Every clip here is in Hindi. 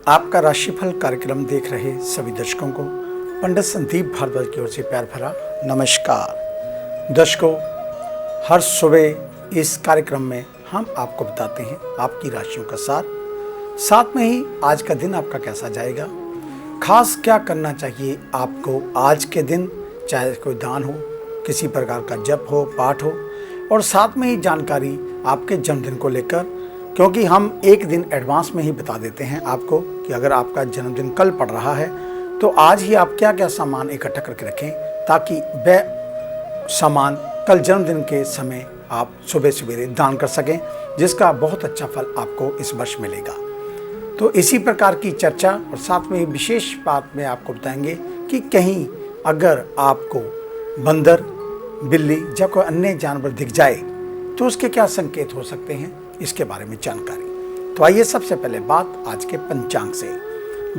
आपका राशिफल कार्यक्रम देख रहे सभी दर्शकों को पंडित संदीप भारद्वाज की ओर से प्यार भरा नमस्कार। दर्शकों, हर सुबह इस कार्यक्रम में हम आपको बताते हैं आपकी राशियों का सार, साथ में ही आज का दिन आपका कैसा जाएगा, खास क्या करना चाहिए आपको आज के दिन, चाहे कोई दान हो, किसी प्रकार का जप हो, पाठ हो, और साथ में ही जानकारी आपके जन्मदिन को लेकर, क्योंकि हम एक दिन एडवांस में ही बता देते हैं आपको कि अगर आपका जन्मदिन कल पड़ रहा है तो आज ही आप क्या क्या सामान इकट्ठा करके रखें ताकि वह सामान कल जन्मदिन के समय आप सुबह सवेरे दान कर सकें, जिसका बहुत अच्छा फल आपको इस वर्ष मिलेगा। तो इसी प्रकार की चर्चा और साथ में विशेष बात में आपको बताएंगे कि कहीं अगर आपको बंदर, बिल्ली या कोई अन्य जानवर दिख जाए तो उसके क्या संकेत हो सकते हैं, इसके बारे में जानकारी। तो आइए सबसे पहले बात आज के पंचांग से।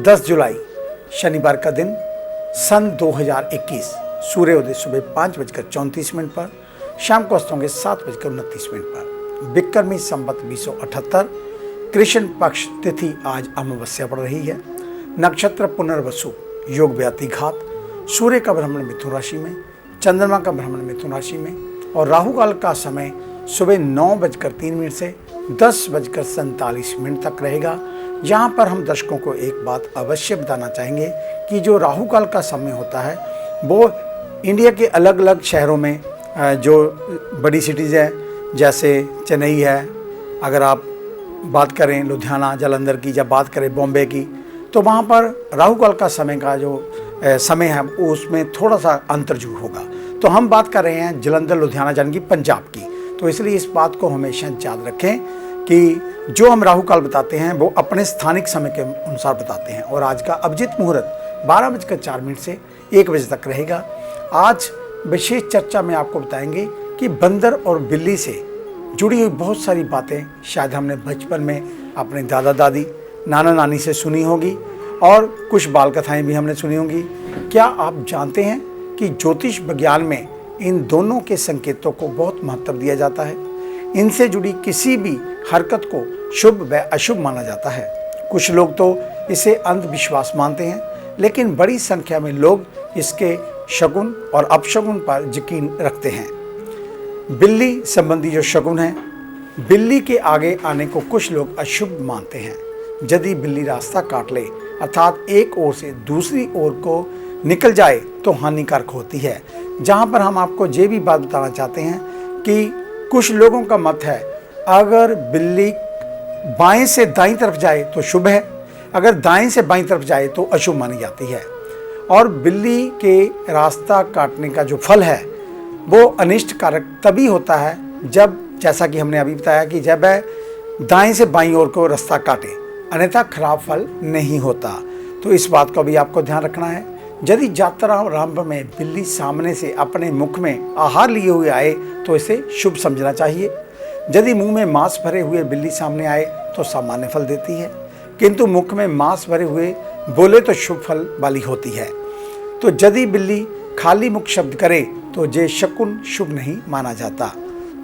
10 जुलाई शनिवार का दिन, सन 2021, सूर्योदय सुबह 5:34 पर, शाम को अस्त होंगे 7:29 पर, विक्रमी संवत 2078, कृष्ण पक्ष तिथि आज अमावस्या पड़ रही है, नक्षत्र पुनर्वसु, योग व्याति घात, सूर्य का भ्रमण मिथुन राशि में, चंद्रमा का भ्रमण मिथुन राशि में, और राहु काल का समय सुबह 9:03 से 10:47 तक रहेगा। यहाँ पर हम दर्शकों को एक बात अवश्य बताना चाहेंगे कि जो राहु काल का समय होता है वो इंडिया के अलग अलग शहरों में, जो बड़ी सिटीज़ है जैसे चेन्नई है, अगर आप बात करें लुधियाना, जालंधर की, जब बात करें बॉम्बे की, तो वहाँ पर राहु काल का समय का जो समय है वो उसमें थोड़ा सा अंतर्जू होगा। तो हम बात कर रहे हैं जालंधर, लुधियाना यानी कि पंजाब की। तो इसलिए इस बात को हमेशा याद रखें कि जो हम राहु काल बताते हैं वो अपने स्थानिक समय के अनुसार बताते हैं। और आज का अभिजीत मुहूर्त 12:04 से 1 बजे तक रहेगा। आज विशेष चर्चा में आपको बताएंगे कि बंदर और बिल्ली से जुड़ी हुई बहुत सारी बातें शायद हमने बचपन में अपने दादा दादी, नाना नानी से सुनी होगी, और कुछ बाल कथाएँ भी हमने सुनी होंगी। क्या आप जानते हैं कि ज्योतिष विज्ञान में इन दोनों के संकेतों को बहुत महत्व दिया जाता है। इनसे जुड़ी किसी भी हरकत को शुभ व अशुभ माना जाता है। कुछ लोग तो इसे अंधविश्वास मानते हैं, लेकिन बड़ी संख्या में लोग इसके शगुन और अपशगुन पर यकीन रखते हैं। बिल्ली संबंधी जो शगुन है, बिल्ली के आगे आने को कुछ लोग अशुभ मानते हैं। यदि बिल्ली रास्ता काट ले, अर्थात एक ओर से दूसरी ओर को निकल जाए तो हानिकारक होती है। जहाँ पर हम आपको ये भी बात बताना चाहते हैं कि कुछ लोगों का मत है अगर बिल्ली बाएं से दाईं तरफ जाए तो शुभ है, अगर दाएं से बाईं तरफ जाए तो अशुभ मानी जाती है। और बिल्ली के रास्ता काटने का जो फल है वो अनिष्ट कारक तभी होता है जब, जैसा कि हमने अभी बताया, कि जब वह दाएं से बाईं ओर को रास्ता काटे, अन्यथा खराब फल नहीं होता। तो इस बात को भी आपको ध्यान रखना है। यदि यात्रा आरंभ में बिल्ली सामने से अपने मुख में आहार लिए हुए आए तो इसे शुभ समझना चाहिए। यदि मुंह में मांस भरे हुए बिल्ली सामने आए तो सामान्य फल देती है, किंतु मुख में मांस भरे हुए बोले तो शुभ फल वाली होती है। तो यदि बिल्ली खाली मुख शब्द करे तो ये शकुन शुभ नहीं माना जाता।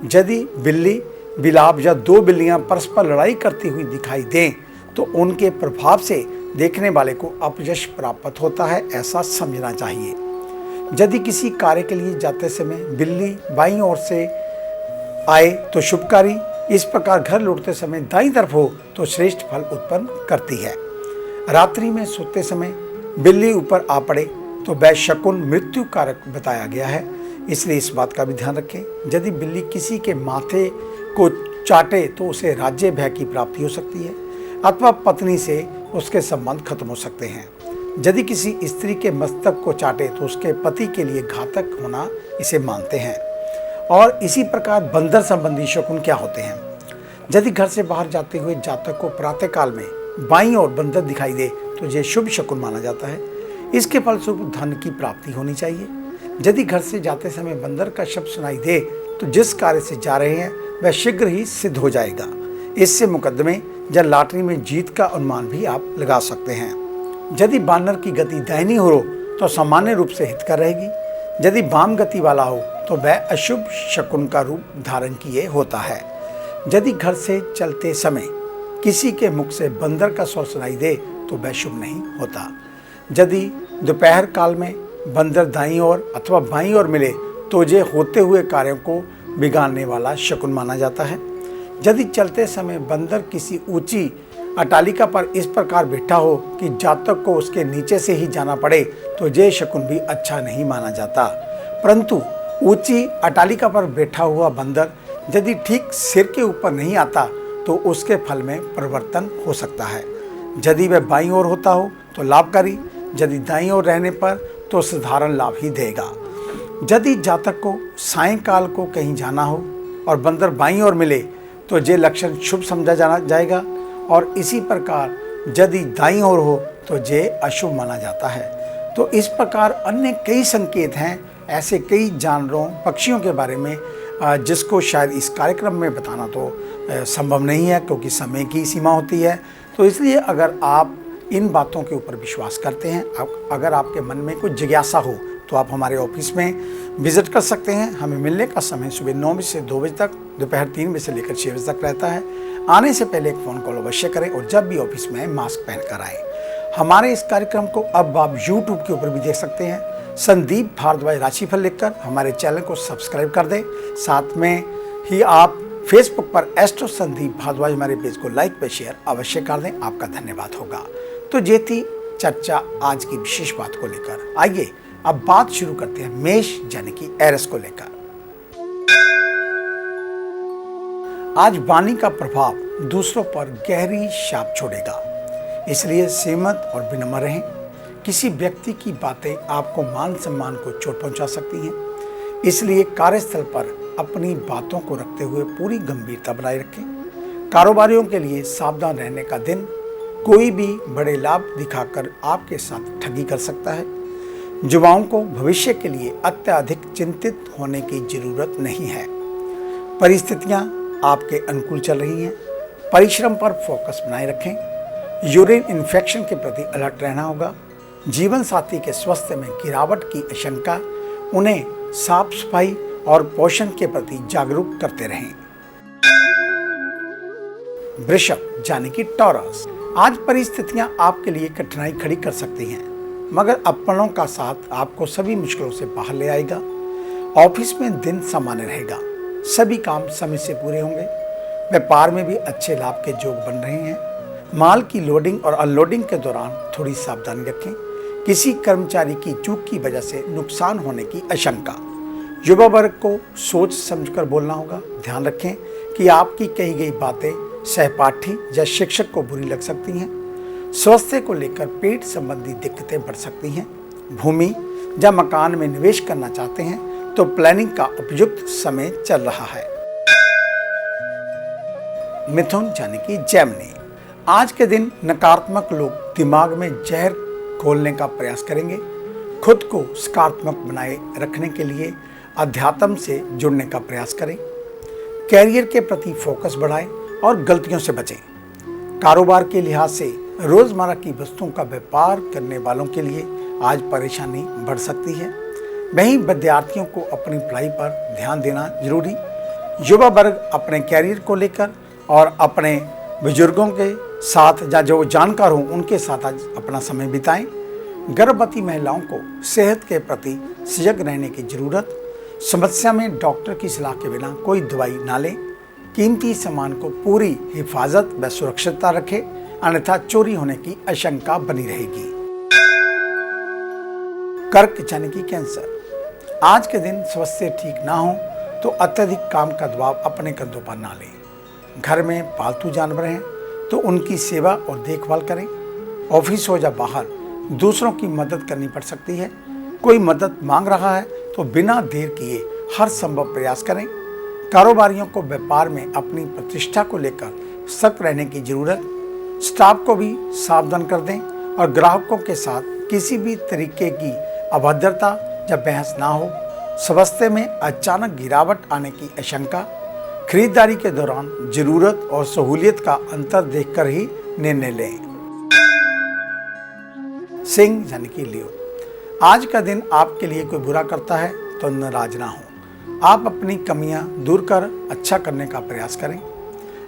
यदि बिल्ली, बिलाव या दो बिल्लियां परस्पर लड़ाई करती हुई दिखाई दें तो उनके प्रभाव से देखने वाले को अपयश प्राप्त होता है, ऐसा समझना चाहिए। यदि किसी कार्य के लिए जाते समय बिल्ली बाईं ओर से आए तो शुभकारी, इस प्रकार घर लौटते समय दाईं तरफ हो तो श्रेष्ठ फल उत्पन्न करती है। रात्रि में सोते समय बिल्ली ऊपर आ पड़े तो वह शकुन मृत्यु कारक बताया गया है, इसलिए इस बात का भी ध्यान रखें। यदि बिल्ली किसी के माथे को चाटे तो उसे राज्य भय की प्राप्ति हो सकती है, अथवा पत्नी से उसके संबंध खत्म हो सकते हैं। यदि किसी स्त्री के मस्तक को चाटे तो उसके पति के लिए घातक होना इसे मानते हैं। और इसी प्रकार बंदर संबंधी शकुन क्या होते हैं? यदि घर से बाहर जाते हुए जातक को प्रातःकाल में बाईं ओर बंदर दिखाई दे तो यह शुभ शकुन माना जाता है। इसके फलस्वरूप धन की प्राप्ति होनी चाहिए। यदि घर से जाते समय बंदर का शब्द सुनाई दे तो जिस कार्य से जा रहे हैं वह शीघ्र ही सिद्ध हो जाएगा। इससे मुकदमे या लॉटरी में जीत का अनुमान भी आप लगा सकते हैं। यदि बानर की गति दाहिनी हो तो सामान्य रूप से हितकर रहेगी, यदि वाम गति वाला हो तो वह अशुभ शकुन का रूप धारण किए होता है। यदि घर से चलते समय किसी के मुख से बंदर का स्वर सुनाई दे तो वह शुभ नहीं होता। यदि दोपहर काल में बंदर दाईं ओर अथवा बाईं ओर मिले तो ये होते हुए कार्यों को बिगाड़ने वाला शकुन माना जाता है। यदि चलते समय बंदर किसी ऊंची अटालिका पर इस प्रकार बैठा हो कि जातक को उसके नीचे से ही जाना पड़े तो ये शकुन भी अच्छा नहीं माना जाता। परंतु ऊंची अटालिका पर बैठा हुआ बंदर यदि ठीक सिर के ऊपर नहीं आता तो उसके फल में परिवर्तन हो सकता है। यदि वह बाईं ओर होता हो तो लाभकारी, यदि दाईं ओर रहने पर तो साधारण लाभ ही देगा। यदि जातक को सायंकाल को कहीं जाना हो और बंदर बाईं ओर मिले तो ये लक्षण शुभ समझा जाएगा, और इसी प्रकार यदि दाईं ओर हो तो ये अशुभ माना जाता है। तो इस प्रकार अन्य कई संकेत हैं, ऐसे कई जानवरों पक्षियों के बारे में जिसको शायद इस कार्यक्रम में बताना तो संभव नहीं है, क्योंकि समय की सीमा होती है। तो इसलिए अगर आप इन बातों के ऊपर विश्वास करते हैं, अगर आपके मन में कुछ जिज्ञासा हो तो आप हमारे ऑफिस में विजिट कर सकते हैं। हमें मिलने का समय सुबह 9 बजे से 2 बजे तक, दोपहर 3 बजे से लेकर 6 बजे तक रहता है। आने से पहले एक फ़ोन कॉल अवश्य करें और जब भी ऑफिस में आए मास्क पहनकर आएँ। हमारे इस कार्यक्रम को अब आप यूट्यूब के ऊपर भी देख सकते हैं। संदीप भारद्वाज राशिफल लिखकर हमारे चैनल को सब्सक्राइब कर दें। साथ में ही आप फेसबुक पर एस्ट्रो संदीप भारद्वाज हमारे पेज को लाइक व शेयर अवश्य कर दें। आपका धन्यवाद होगा। तो ये थी चर्चा आज की विशेष बात को लेकर। आइए अब बात शुरू करते हैं मेष यानी कि एरिस को लेकर। आज वाणी का प्रभाव दूसरों पर गहरी छाप छोड़ेगा, इसलिए सीमित और विनम्र रहें। किसी व्यक्ति की बातें आपको मान सम्मान को चोट पहुंचा सकती हैं, इसलिए कार्यस्थल पर अपनी बातों को रखते हुए पूरी गंभीरता बनाए रखें। कारोबारियों के लिए सावधान रहने का दिन, कोई भी बड़े लाभ दिखाकर आपके साथ ठगी कर सकता है। युवाओं को भविष्य के लिए अत्यधिक चिंतित होने की जरूरत नहीं है। परिस्थितियां आपके अनुकूल चल रही हैं। परिश्रम पर फोकस बनाए रखें। यूरिन इन्फेक्शन के प्रति अलर्ट रहना होगा। जीवन साथी के स्वास्थ्य में गिरावट की आशंका, उन्हें साफ सफाई और पोषण के प्रति जागरूक करते रहें। वृषभ यानी कि टॉरस, आज परिस्थितियां आपके लिए कठिनाई खड़ी कर सकती हैं, मगर अपनों का साथ आपको सभी मुश्किलों से बाहर ले आएगा। ऑफिस में दिन सामान्य रहेगा। सभी काम समय से पूरे होंगे। व्यापार में भी अच्छे लाभ के योग बन रहे हैं। माल की लोडिंग और अनलोडिंग के दौरान थोड़ी सावधानी रखें। किसी कर्मचारी की चूक की वजह से नुकसान होने की आशंका। युवा वर्ग को सोच समझकर बोलना होगा। ध्यान रखें कि आपकी कही गई बातें सहपाठी या शिक्षक को बुरी लग सकती हैं। स्वास्थ्य को लेकर पेट संबंधी दिक्कतें बढ़ सकती हैं। भूमि या मकान में निवेश करना चाहते हैं तो प्लानिंग का उपयुक्त समय चल रहा है। मिथुन यानी कि जेमिनी, आज के दिन नकारात्मक लोग दिमाग में जहर घोलने का प्रयास करेंगे। खुद को सकारात्मक बनाए रखने के लिए अध्यात्म से जुड़ने का प्रयास करें। कैरियर के प्रति फोकस बढ़ाएं और गलतियों से बचें। कारोबार के लिहाज से रोजमर्रा की वस्तुओं का व्यापार करने वालों के लिए आज परेशानी बढ़ सकती है। वहीं विद्यार्थियों को अपनी पढ़ाई पर ध्यान देना जरूरी। युवा वर्ग अपने कैरियर को लेकर और अपने बुजुर्गों के साथ या जो जानकार हों उनके साथ आज अपना समय बिताएं। गर्भवती महिलाओं को सेहत के प्रति सजग रहने की जरूरत। समस्या में डॉक्टर की सलाह के बिना कोई दवाई ना लें। कीमती सामान को पूरी हिफाजत व सुरक्षितता रखें, अन्यथा चोरी होने की आशंका बनी रहेगी। कर्क यानी कि कैंसर, आज के दिन स्वास्थ्य ठीक ना हो तो अत्यधिक काम का दबाव अपने कंधों पर ना लें। घर में पालतू जानवर हैं तो उनकी सेवा और देखभाल करें। ऑफिस हो या बाहर दूसरों की मदद करनी पड़ सकती है। कोई मदद मांग रहा है तो बिना देर किए हर संभव प्रयास करें। कारोबारियों को व्यापार में अपनी प्रतिष्ठा को लेकर सतर्क रहने की जरूरत। स्टाफ को भी सावधान कर दें और ग्राहकों के साथ किसी भी तरीके की अभद्रता या बहस ना हो। स्वास्थ्य में अचानक गिरावट आने की आशंका। खरीदारी के दौरान जरूरत और सहूलियत का अंतर देखकर ही निर्णय लें। सिंह यानी कि लियो, आज का दिन आपके लिए कोई बुरा करता है तो नाराज ना हो। आप अपनी कमियां दूर कर अच्छा करने का प्रयास करें।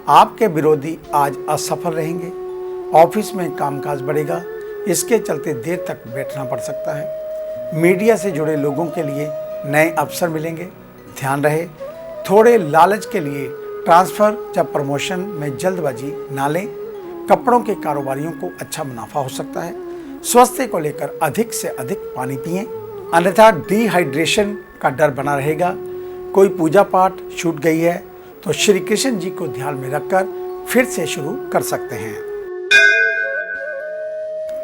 आपके विरोधी आज असफल रहेंगे। ऑफिस में कामकाज बढ़ेगा, इसके चलते देर तक बैठना पड़ सकता है। मीडिया से जुड़े लोगों के लिए नए अवसर मिलेंगे, ध्यान रहे। थोड़े लालच के लिए ट्रांसफ़र या प्रमोशन में जल्दबाजी ना लें। कपड़ों के कारोबारियों को अच्छा मुनाफा हो सकता है। स्वास्थ्य को लेकर अधिक से अधिक पानी पिएं, अन्यथा डिहाइड्रेशन का डर बना रहेगा। कोई पूजा पाठ छूट गई है तो श्री कृष्ण जी को ध्यान में रखकर फिर से शुरू कर सकते हैं।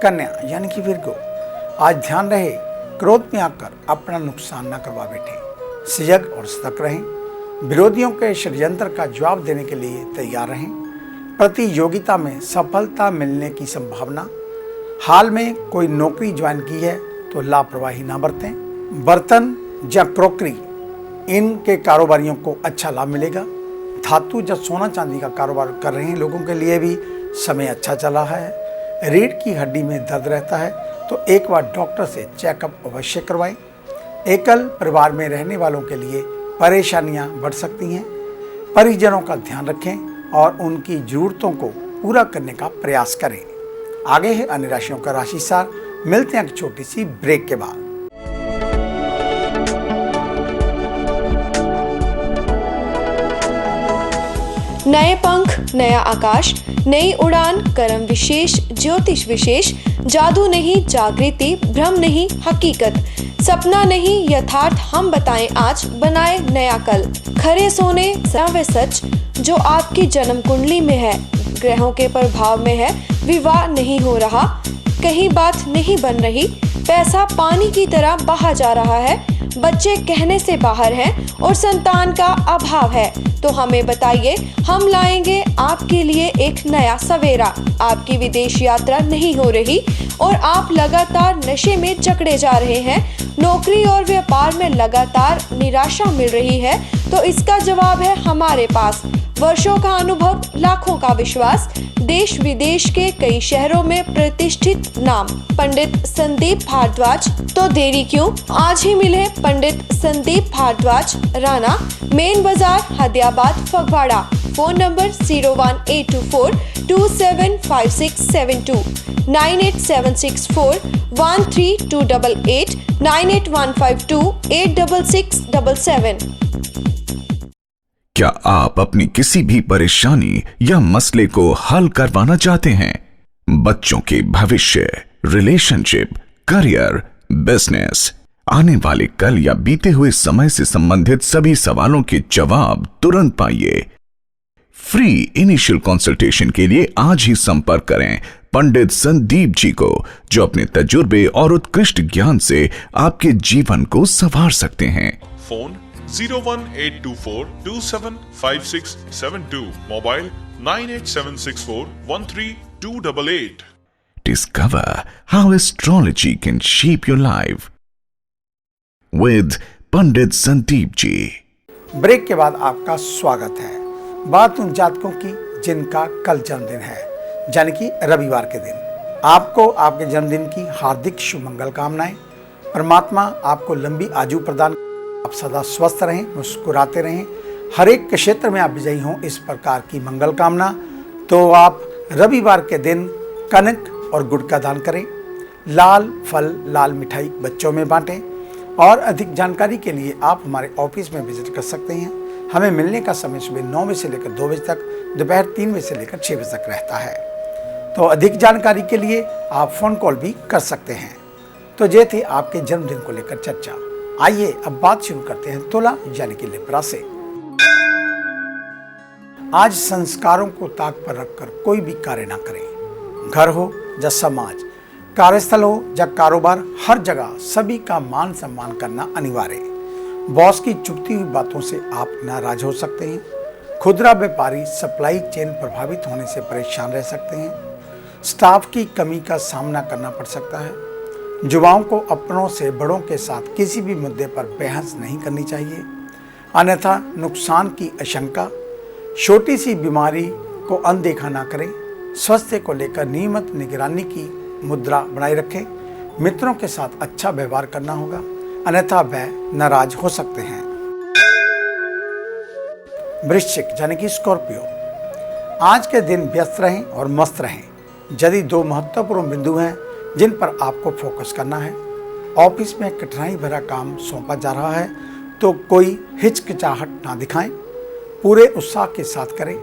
कन्या यानी कि विर्गो, आज ध्यान रहे, क्रोध में आकर अपना नुकसान न करवा बैठे। सजग और सतर्क रहें। विरोधियों के षड्यंत्र का जवाब देने के लिए तैयार रहें। प्रतियोगिता में सफलता मिलने की संभावना। हाल में कोई नौकरी ज्वाइन की है तो लापरवाही ना बरतें। बर्तन या क्रॉकरी, इनके कारोबारियों को अच्छा लाभ मिलेगा। धातु या सोना चांदी का कारोबार कर रहे हैं लोगों के लिए भी समय अच्छा चल रहा है। रीढ़ की हड्डी में दर्द रहता है तो एक बार डॉक्टर से चेकअप अवश्य करवाएं। एकल परिवार में रहने वालों के लिए परेशानियां बढ़ सकती हैं। परिजनों का ध्यान रखें और उनकी जरूरतों को पूरा करने का प्रयास करें। आगे है अन्य राशियों का राशि सार। मिलते हैं एक छोटी सी ब्रेक के बाद। नए पंख, नया आकाश, नई उड़ान, कर्म विशेष, ज्योतिष विशेष, जादू नहीं जागृति, भ्रम नहीं हकीकत, सपना नहीं यथार्थ, हम बताएं आज, बनाए नया कल। खरे सोने व सच जो आपकी जन्म कुंडली में है, ग्रहों के प्रभाव में है, विवाह नहीं हो रहा, कहीं बात नहीं बन रही, पैसा पानी की तरह बहा जा रहा है, बच्चे कहने से बाहर हैं और संतान का अभाव है, तो हमें बताइए, हम लाएंगे आपके लिए एक नया सवेरा। आपकी विदेश यात्रा नहीं हो रही और आप लगातार नशे में जकड़े जा रहे हैं, नौकरी और व्यापार में लगातार निराशा मिल रही है, तो इसका जवाब है हमारे पास। वर्षों का अनुभव, लाखों का विश्वास, देश विदेश के कई शहरों में प्रतिष्ठित नाम पंडित संदीप भारद्वाज। तो देरी क्यों, आज ही मिले पंडित संदीप भारद्वाज, राणा, मेन बाजार, हदियाबाद, फगवाड़ा। Phone number 01824275672, 9876413288, 9815286677। क्या आप अपनी किसी भी परेशानी या मसले को हल करवाना चाहते हैं? बच्चों के भविष्य, रिलेशनशिप, करियर, बिजनेस, आने वाले कल या बीते हुए समय से संबंधित सभी सवालों के जवाब तुरंत पाइए। फ्री इनिशियल कंसल्टेशन के लिए आज ही संपर्क करें पंडित संदीप जी को, जो अपने तजुर्बे और उत्कृष्ट ज्ञान से आपके जीवन को संवार सकते हैं। Phone 01824275672, mobile 9876413288। Discover how astrology can shape your life with Pandit Sandeep ji. Break के बाद आपका स्वागत है। बात उन जातकों की जिनका कल जन्मदिन है, यानी कि रविवार के दिन। आपको आपके जन्मदिन की हार्दिक शुभ मंगल कामनाएं। परमात्मा आपको लंबी आयु प्रदान, आप सदा स्वस्थ रहें, मुस्कुराते रहें, हर एक क्षेत्र में आप विजयी हों, इस प्रकार की मंगल कामना। तो आप रविवार के दिन कनक और गुड़ का दान करें। लाल फल, लाल मिठाई बच्चों में बांटें। और अधिक जानकारी के लिए आप हमारे ऑफिस में विजिट कर सकते हैं। हमें मिलने का समय सुबह 9 बजे से लेकर 2 बजे तक, दोपहर 3 बजे से लेकर 6 बजे तक रहता है। तो अधिक जानकारी के लिए आप फ़ोन कॉल भी कर सकते हैं। तो ये थी आपके जन्मदिन को लेकर चर्चा। आइए अब बात शुरू करते हैं तुला यानी कि लिब्रा से। आज संस्कारों को ताक पर रखकर कोई भी कार्य ना करें। घर हो या समाज, कार्यस्थल हो या कारोबार, हर जगह सभी का मान सम्मान करना अनिवार्य है। बॉस की चुभती हुई बातों से आप नाराज हो सकते हैं। खुदरा व्यापारी सप्लाई चेन प्रभावित होने से परेशान रह सकते हैं। स्टाफ की कमी का सामना करना पड़ सकता है। युवाओं को अपनों से बड़ों के साथ किसी भी मुद्दे पर बहस नहीं करनी चाहिए, अन्यथा नुकसान की आशंका। छोटी सी बीमारी को अनदेखा ना करें। स्वास्थ्य को लेकर नियमित निगरानी की मुद्रा बनाए रखें। मित्रों के साथ अच्छा व्यवहार करना होगा, अन्यथा वह नाराज हो सकते हैं। वृश्चिक यानी कि स्कॉर्पियो, आज के दिन व्यस्त रहें और मस्त रहें। यदि दो महत्वपूर्ण बिंदु हैं जिन पर आपको फोकस करना है, ऑफिस में कठिनाई भरा काम सौंपा जा रहा है तो कोई हिचकिचाहट ना दिखाएं, पूरे उत्साह के साथ करें।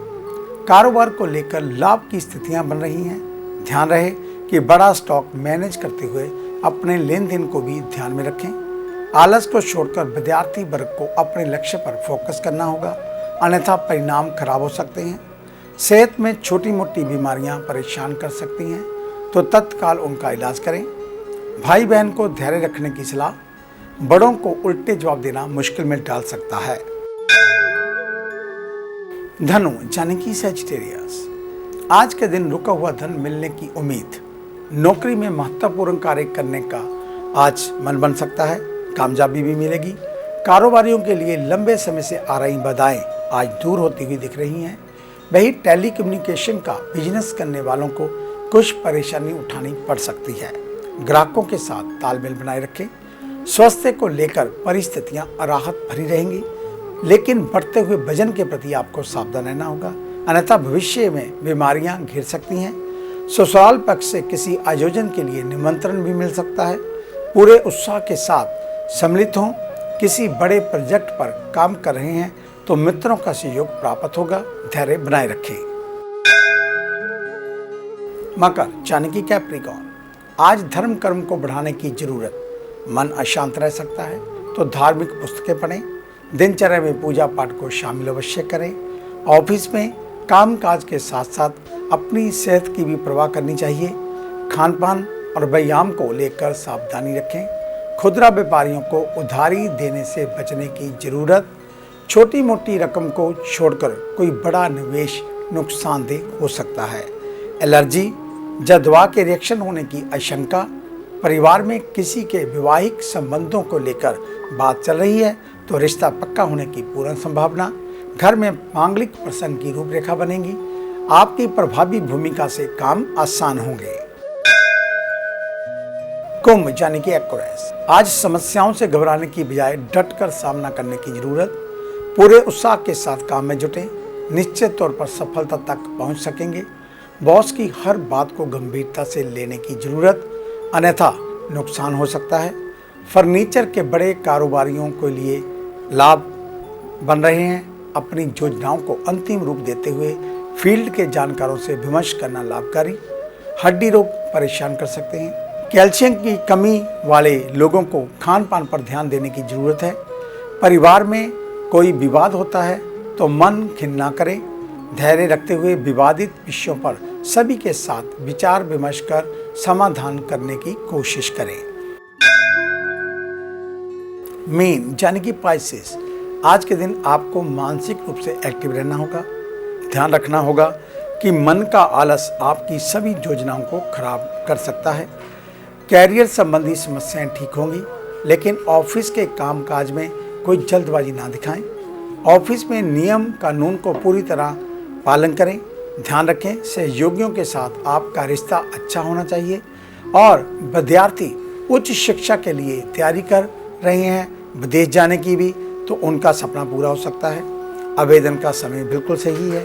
कारोबार को लेकर लाभ की स्थितियां बन रही हैं। ध्यान रहे कि बड़ा स्टॉक मैनेज करते हुए अपने लेन देन को भी ध्यान में रखें। आलस को छोड़कर विद्यार्थी वर्ग को अपने लक्ष्य पर फोकस करना होगा, अन्यथा परिणाम खराब हो सकते हैं। सेहत में छोटी मोटी बीमारियां परेशान कर सकती हैं तो तत्काल उनका इलाज करें। भाई बहन को धैर्य रखने की सलाह, बड़ों को उल्टे जवाब देना मुश्किल में डाल सकता है। धनु यानी कि सैजिटेरियस, आज के दिन रुका हुआ धन मिलने की उम्मीद। नौकरी में महत्वपूर्ण कार्य करने का आज मन बन सकता है, कामयाबी भी मिलेगी। कारोबारियों के लिए लंबे समय से आ रही बाधाएं आज दूर होती हुई दिख रही हैं। वही टेलीकम्युनिकेशन का बिजनेस करने वालों को कुछ परेशानी उठानी पड़ सकती है। ग्राहकों के साथ तालमेल बनाए रखें। स्वास्थ्य को लेकर परिस्थितियां राहत भरी रहेंगी, लेकिन बढ़ते हुए वजन के प्रति आपको सावधान रहना होगा, अन्यथा भविष्य में बीमारियां घिर सकती हैं। ससुराल पक्ष से किसी आयोजन के लिए निमंत्रण भी मिल सकता है। पूरे उत्साह के साथ सम्मिलित हों। किसी बड़े प्रोजेक्ट पर काम कर रहे हैं तो मित्रों का सहयोग प्राप्त होगा, धैर्य बनाए रखें। मकर यानी कि कैप्रिकॉर्न, आज धर्म कर्म को बढ़ाने की जरूरत। मन अशांत रह सकता है तो धार्मिक पुस्तकें पढ़ें। दिनचर्या में पूजा पाठ को शामिल अवश्य करें। ऑफिस में कामकाज के साथ साथ अपनी सेहत की भी परवाह करनी चाहिए। खान पान और व्यायाम को लेकर सावधानी रखें। खुदरा व्यापारियों को उधारी देने से बचने की जरूरत। छोटी मोटी रकम को छोड़कर कोई बड़ा निवेश नुकसानदेह हो सकता है। एलर्जी या दवा के रिएक्शन होने की आशंका। परिवार में किसी के वैवाहिक संबंधों को लेकर बात चल रही है तो रिश्ता पक्का होने की पूर्ण संभावना। घर में मांगलिक प्रसंग की रूपरेखा बनेगी। आपकी प्रभावी भूमिका से काम आसान होंगे। कुंभ यानी कि एक्वेरियस, आज समस्याओं से घबराने की बजाय डटकर सामना करने की जरूरत। पूरे उत्साह के साथ काम में जुटें, निश्चित तौर पर सफलता तक पहुंच सकेंगे। बॉस की हर बात को गंभीरता से लेने की जरूरत, अन्यथा नुकसान हो सकता है। फर्नीचर के बड़े कारोबारियों के लिए लाभ बन रहे हैं। अपनी योजनाओं को अंतिम रूप देते हुए फील्ड के जानकारों से विमर्श करना लाभकारी। हड्डी रोग परेशान कर सकते हैं। कैल्शियम की कमी वाले लोगों को खान पान पर ध्यान देने की जरूरत है। परिवार में कोई विवाद होता है तो मन खिन्न ना करें। धैर्य रखते हुए विवादित विषयों पर सभी के साथ विचार विमर्श कर समाधान करने की कोशिश करें। मीन यानी कि पाइसेस, आज के दिन आपको मानसिक रूप से एक्टिव रहना होगा। ध्यान रखना होगा कि मन का आलस आपकी सभी योजनाओं को खराब कर सकता है। कैरियर संबंधी समस्याएं ठीक होंगी, लेकिन ऑफिस के कामकाज में कोई जल्दबाजी ना दिखाएं। ऑफिस में नियम कानून को पूरी तरह पालन करें। ध्यान रखें, सहयोगियों के साथ आपका रिश्ता अच्छा होना चाहिए। और विद्यार्थी उच्च शिक्षा के लिए तैयारी कर रहे हैं, विदेश जाने की भी, तो उनका सपना पूरा हो सकता है। आवेदन का समय बिल्कुल सही है।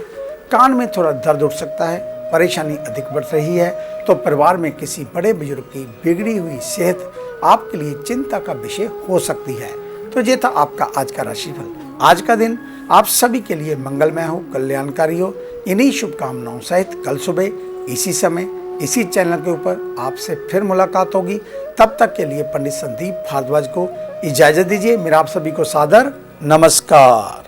कान में थोड़ा दर्द उठ सकता है, परेशानी अधिक बढ़ रही है तो परिवार में किसी बड़े बुजुर्ग की बिगड़ी हुई सेहत आपके लिए चिंता का विषय हो सकती है। तो ये था आपका आज का राशिफल। आज का दिन आप सभी के लिए मंगलमय हो, कल्याणकारी हो। इन्हीं शुभकामनाओं सहित कल सुबह इसी समय इसी चैनल के ऊपर आपसे फिर मुलाकात होगी। तब तक के लिए पंडित संदीप भारद्वाज को इजाजत दीजिए। मेरा आप सभी को सादर नमस्कार।